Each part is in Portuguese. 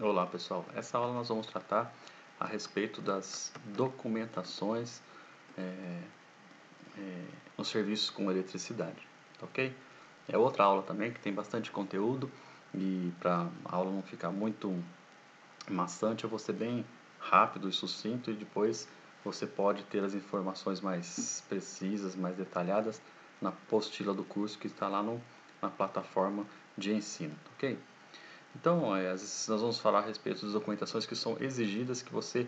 Olá pessoal, essa aula nós vamos tratar a respeito das documentações eh, nos serviços com eletricidade, tá ok? É outra aula também que tem bastante conteúdo e para a aula não ficar muito maçante eu vou ser bem rápido e sucinto e depois você pode ter as informações mais precisas, mais detalhadas na apostila do curso que está lá na plataforma de ensino, ok? Então, nós vamos falar a respeito das documentações que são exigidas que você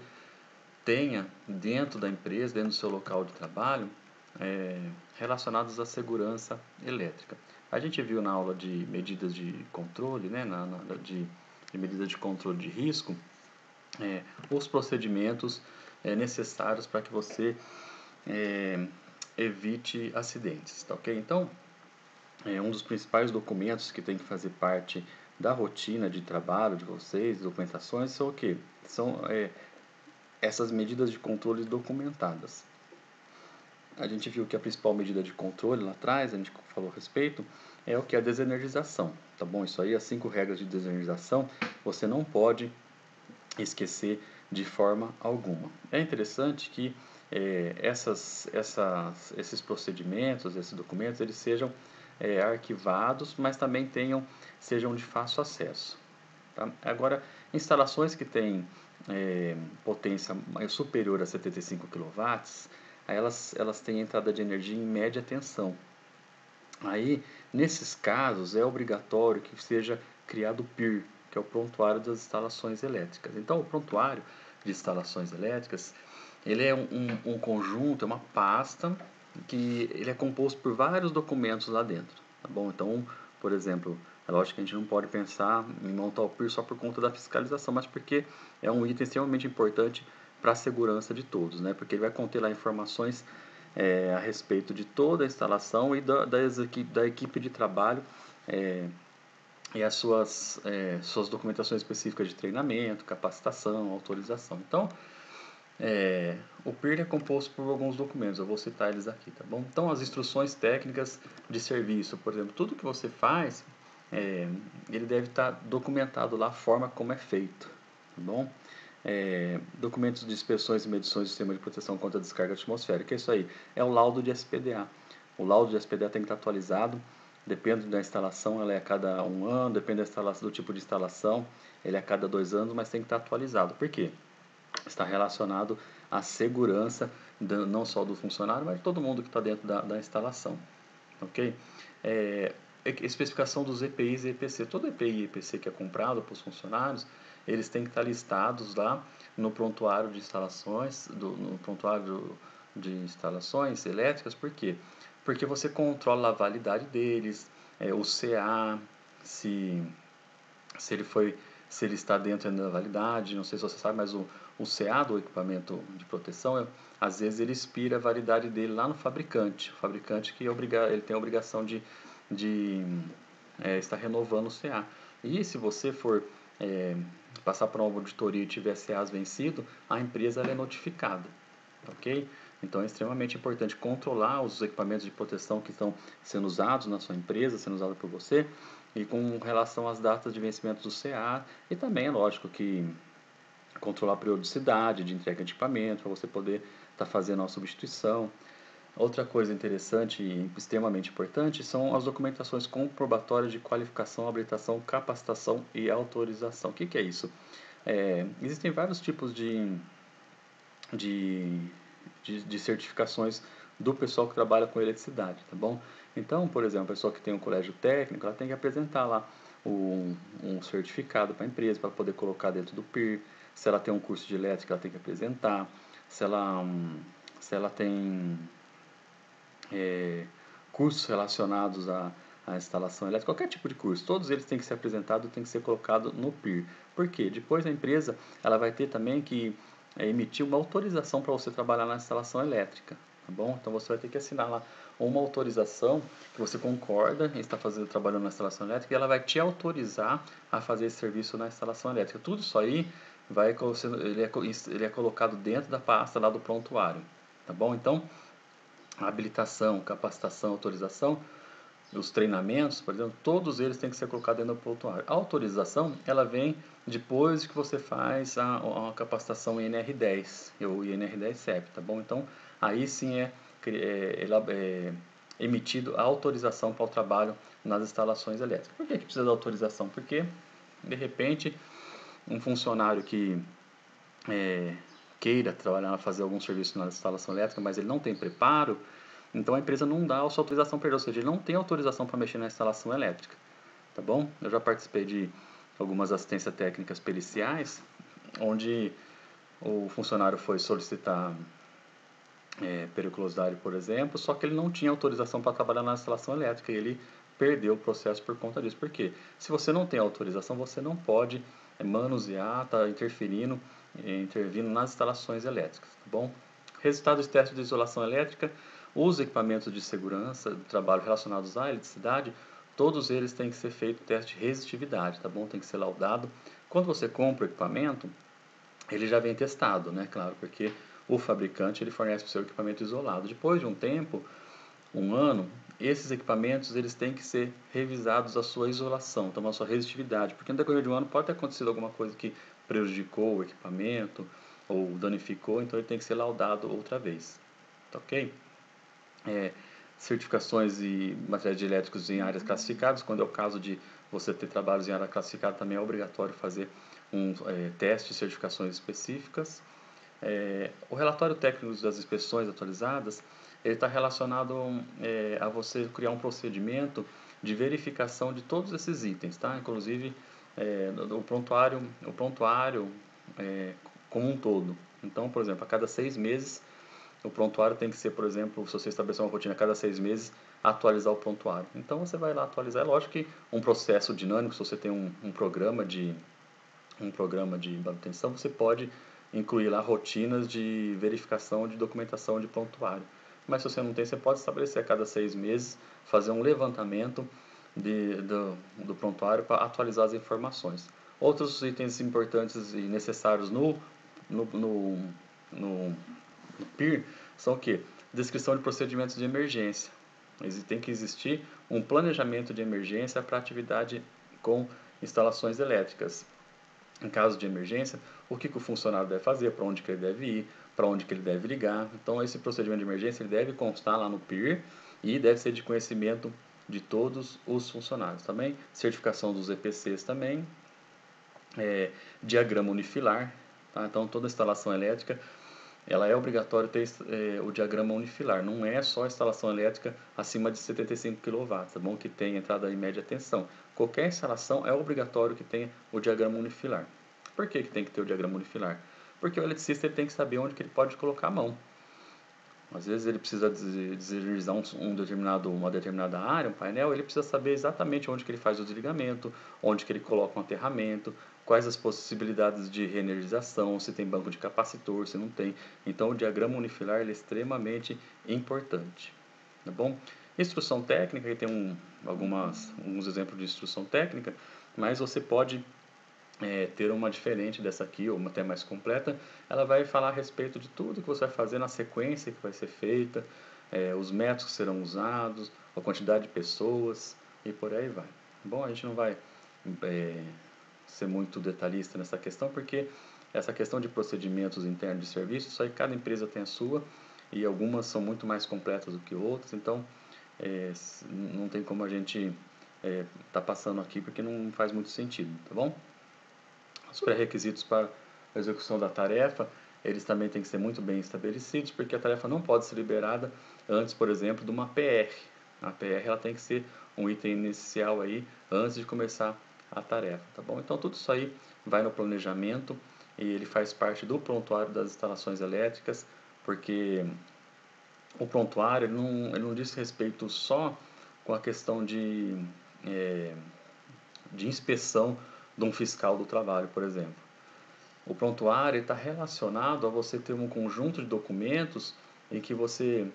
tenha dentro da empresa, dentro do seu local de trabalho, relacionadas à segurança elétrica. A gente viu na aula de medidas de controle, né, de medidas de controle de risco, os procedimentos necessários para que você evite acidentes, tá ok? Então, um dos principais documentos que tem que fazer parte da rotina de trabalho de vocês, documentações, são o quê? São essas medidas de controle documentadas. A gente viu que a principal medida de controle lá atrás, a gente falou a respeito, é o que? A desenergização, tá bom? Isso aí, as 5 regras de desenergização, você não pode esquecer de forma alguma. É interessante que esses procedimentos, esses documentos, eles sejam arquivados, mas também sejam de fácil acesso. Tá? Agora, instalações que têm potência superior a 75 kW, elas têm entrada de energia em média tensão. Aí, nesses casos, é obrigatório que seja criado o PIR, que é o Prontuário das Instalações Elétricas. Então, o Prontuário de Instalações Elétricas, ele é um conjunto, é uma pasta, que ele é composto por vários documentos lá dentro, tá bom? Então, por exemplo, é lógico que a gente não pode pensar em montar o PIR só por conta da fiscalização, mas porque é um item extremamente importante para a segurança de todos, né? Porque ele vai conter lá informações a respeito de toda a instalação e da equipe de trabalho e as suas documentações específicas de treinamento, capacitação, autorização. Então, o PIR é composto por alguns documentos, eu vou citar eles aqui, tá bom? Então, as instruções técnicas de serviço, por exemplo, tudo que você faz, ele deve estar documentado lá a forma como é feito, tá bom? Documentos de inspeções e medições do sistema de proteção contra a descarga atmosférica, é isso aí, é o laudo de SPDA. O laudo de SPDA tem que estar atualizado, depende da instalação, ela é a cada 1 ano, depende do tipo de instalação, ele é a cada 2 anos, mas tem que estar atualizado. Por quê? Está relacionado à segurança não só do funcionário, mas de todo mundo que está dentro da instalação. Ok? Especificação dos EPIs e EPC. Todo EPI e EPC que é comprado para os funcionários, eles têm que estar listados lá no prontuário de instalações, no prontuário de instalações elétricas. Por quê? Porque você controla a validade deles, o CA, se se ele foi, se ele está dentro da validade, não sei se você sabe, mas o CA do equipamento de proteção, às vezes ele expira a validade dele lá no fabricante. O fabricante que ele tem a obrigação de estar renovando o CA. E se você for passar por uma auditoria e tiver CAs vencido, a empresa ela é notificada, ok? Então é extremamente importante controlar os equipamentos de proteção que estão sendo usados na sua empresa, sendo usados por você, e com relação às datas de vencimento do CA, e também é lógico que controlar a periodicidade de entrega de equipamento, para você poder estar fazendo a substituição. Outra coisa interessante e extremamente importante são as documentações comprobatórias de qualificação, habilitação, capacitação e autorização. O que é isso? Existem vários tipos de, de certificações do pessoal que trabalha com eletricidade, tá bom? Então, por exemplo, a pessoa que tem um colégio técnico, ela tem que apresentar lá um certificado para a empresa, para poder colocar dentro do PIR. Se ela tem um curso de elétrica, ela tem que apresentar. Se ela tem cursos relacionados à instalação elétrica, qualquer tipo de curso, todos eles têm que ser apresentados, têm que ser colocados no PIR. Por quê? Depois a empresa ela vai ter também que emitir uma autorização para você trabalhar na instalação elétrica, tá bom? Então você vai ter que assinar lá uma autorização que você concorda em estar trabalhando na instalação elétrica e ela vai te autorizar a fazer esse serviço na instalação elétrica. Tudo isso aí ele é colocado dentro da pasta lá do prontuário, tá bom? Então, habilitação, capacitação, autorização, os treinamentos, por exemplo, todos eles têm que ser colocados dentro do prontuário. A autorização, ela vem depois que você faz a capacitação INR10, ou INR10-CEP, tá bom? Então, aí sim é emitido a autorização para o trabalho nas instalações elétricas. Por que precisa da autorização? Porque, de repente, um funcionário que queira trabalhar, fazer algum serviço na instalação elétrica, mas ele não tem preparo, então a empresa não dá a sua autorização para ele, ou seja, ele não tem autorização para mexer na instalação elétrica, tá bom? Eu já participei de algumas assistências técnicas periciais, onde o funcionário foi solicitar periculosidade, por exemplo, só que ele não tinha autorização para trabalhar na instalação elétrica e ele perdeu o processo por conta disso. Por quê? Se você não tem autorização, você não pode manusear, tá intervindo nas instalações elétricas, tá bom? Resultados de teste de isolação elétrica, os equipamentos de segurança do trabalho relacionados à eletricidade, todos eles têm que ser feito teste de resistividade, tá bom? Tem que ser laudado. Quando você compra o equipamento, ele já vem testado, né? Claro, porque o fabricante ele fornece o seu equipamento isolado. Depois de um tempo, um ano, esses equipamentos eles têm que ser revisados a sua isolação, então a sua resistividade, porque no decorrer de um ano pode ter acontecido alguma coisa que prejudicou o equipamento ou danificou, então ele tem que ser laudado outra vez, tá ok? Certificações e materiais elétricos em áreas classificadas, quando é o caso de você ter trabalhos em área classificada, também é obrigatório fazer um teste de certificações específicas. O relatório técnico das inspeções atualizadas, ele está relacionado a você criar um procedimento de verificação de todos esses itens, tá? Inclusive o prontuário como um todo. Então, por exemplo, a cada 6 meses, o prontuário tem que ser, por exemplo, se você estabelecer uma rotina a cada 6 meses, atualizar o prontuário. Então, você vai lá atualizar. É lógico que um processo dinâmico, se você tem um programa de manutenção, você pode incluir lá rotinas de verificação de documentação de prontuário. Mas se você não tem, você pode estabelecer a cada 6 meses, fazer um levantamento do prontuário para atualizar as informações. Outros itens importantes e necessários no, no, no PIR são o quê? Descrição de procedimentos de emergência. Tem que existir um planejamento de emergência para atividade com instalações elétricas. Em caso de emergência, o que o funcionário deve fazer, para onde que ele deve ir, para onde que ele deve ligar. Então, esse procedimento de emergência ele deve constar lá no PIR e deve ser de conhecimento de todos os funcionários. Também, certificação dos EPCs também, diagrama unifilar. Tá? Então, toda instalação elétrica ela é obrigatório ter o diagrama unifilar. Não é só a instalação elétrica acima de 75 kW, tá bom? Que tem entrada em média tensão. Qualquer instalação é obrigatório que tenha o diagrama unifilar. Por que tem que ter o diagrama unifilar? Porque o eletricista ele tem que saber onde que ele pode colocar a mão. Às vezes ele precisa desenhar uma determinada área, um painel, ele precisa saber exatamente onde que ele faz o desligamento, onde que ele coloca um aterramento, quais as possibilidades de reenergização, se tem banco de capacitor, se não tem. Então o diagrama unifilar ele é extremamente importante. Tá bom? Instrução técnica, aí tem alguns exemplos de instrução técnica, mas você pode ter uma diferente dessa aqui, ou uma até mais completa. Ela vai falar a respeito de tudo que você vai fazer na sequência que vai ser feita, os métodos que serão usados, a quantidade de pessoas e por aí vai. Bom, a gente não vai ser muito detalhista nessa questão, porque essa questão de procedimentos internos de serviço, isso aí cada empresa tem a sua, e algumas são muito mais completas do que outras, então não tem como a gente tá passando aqui, porque não faz muito sentido, tá bom? Os pré-requisitos para a execução da tarefa, eles também têm que ser muito bem estabelecidos, porque a tarefa não pode ser liberada antes, por exemplo, de uma PR. A PR ela tem que ser um item inicial aí antes de começar a tarefa, tá bom? Então tudo isso aí vai no planejamento e ele faz parte do prontuário das instalações elétricas, porque o prontuário ele não diz respeito só com a questão de inspeção de um fiscal do trabalho, por exemplo. O prontuário está relacionado a você ter um conjunto de documentos em que você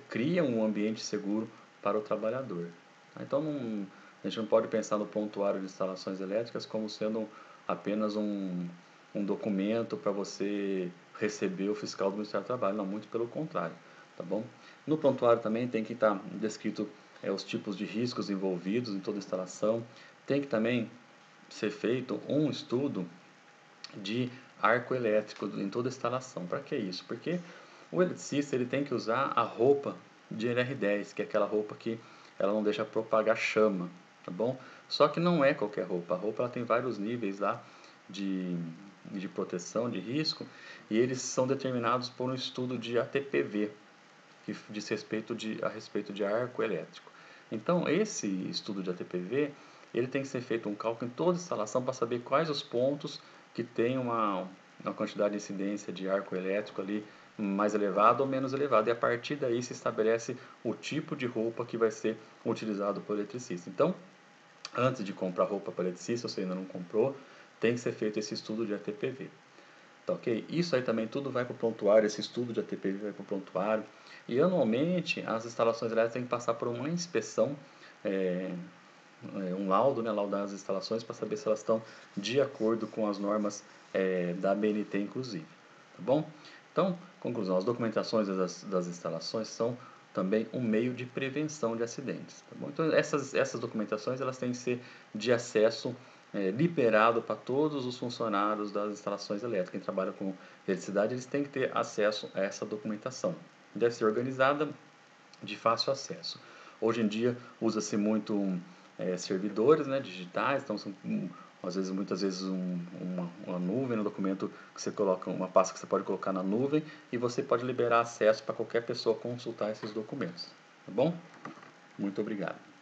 cria um ambiente seguro para o trabalhador. Então, a gente não pode pensar no prontuário de instalações elétricas como sendo apenas um documento para você receber o fiscal do Ministério do Trabalho. Não, muito pelo contrário, tá bom? No prontuário também tem que estar descrito os tipos de riscos envolvidos em toda instalação. Tem que também ser feito um estudo de arco elétrico em toda instalação. Para que isso? Porque o eletricista ele tem que usar a roupa de NR10, que é aquela roupa que ela não deixa propagar chama, tá bom? Só que não é qualquer roupa. A roupa ela tem vários níveis lá de proteção, de risco, e eles são determinados por um estudo de ATPV, que diz a respeito de arco elétrico. Então, esse estudo de ATPV, ele tem que ser feito um cálculo em toda a instalação para saber quais os pontos que tem uma quantidade de incidência de arco elétrico ali mais elevado ou menos elevado. E a partir daí se estabelece o tipo de roupa que vai ser utilizado pelo eletricista. Então, antes de comprar roupa para eletricista, se você ainda não comprou, tem que ser feito esse estudo de ATPV. Tá ok? Isso aí também tudo vai para o prontuário, esse estudo de ATPV vai para o prontuário. E anualmente as instalações elétricas têm que passar por uma inspeção, um laudo, né, laudar as instalações para saber se elas estão de acordo com as normas da ABNT, inclusive. Tá bom? Então, conclusão, as documentações das instalações são também um meio de prevenção de acidentes. Tá bom? Então, essas documentações elas têm que ser de acesso liberado para todos os funcionários das instalações elétricas. Quem trabalha com eletricidade, eles têm que ter acesso a essa documentação. Deve ser organizada de fácil acesso. Hoje em dia usa-se muito servidores, né, digitais, então são às vezes, muitas vezes uma nuvem no documento que você coloca, uma pasta que você pode colocar na nuvem e você pode liberar acesso para qualquer pessoa consultar esses documentos. Tá bom? Muito obrigado.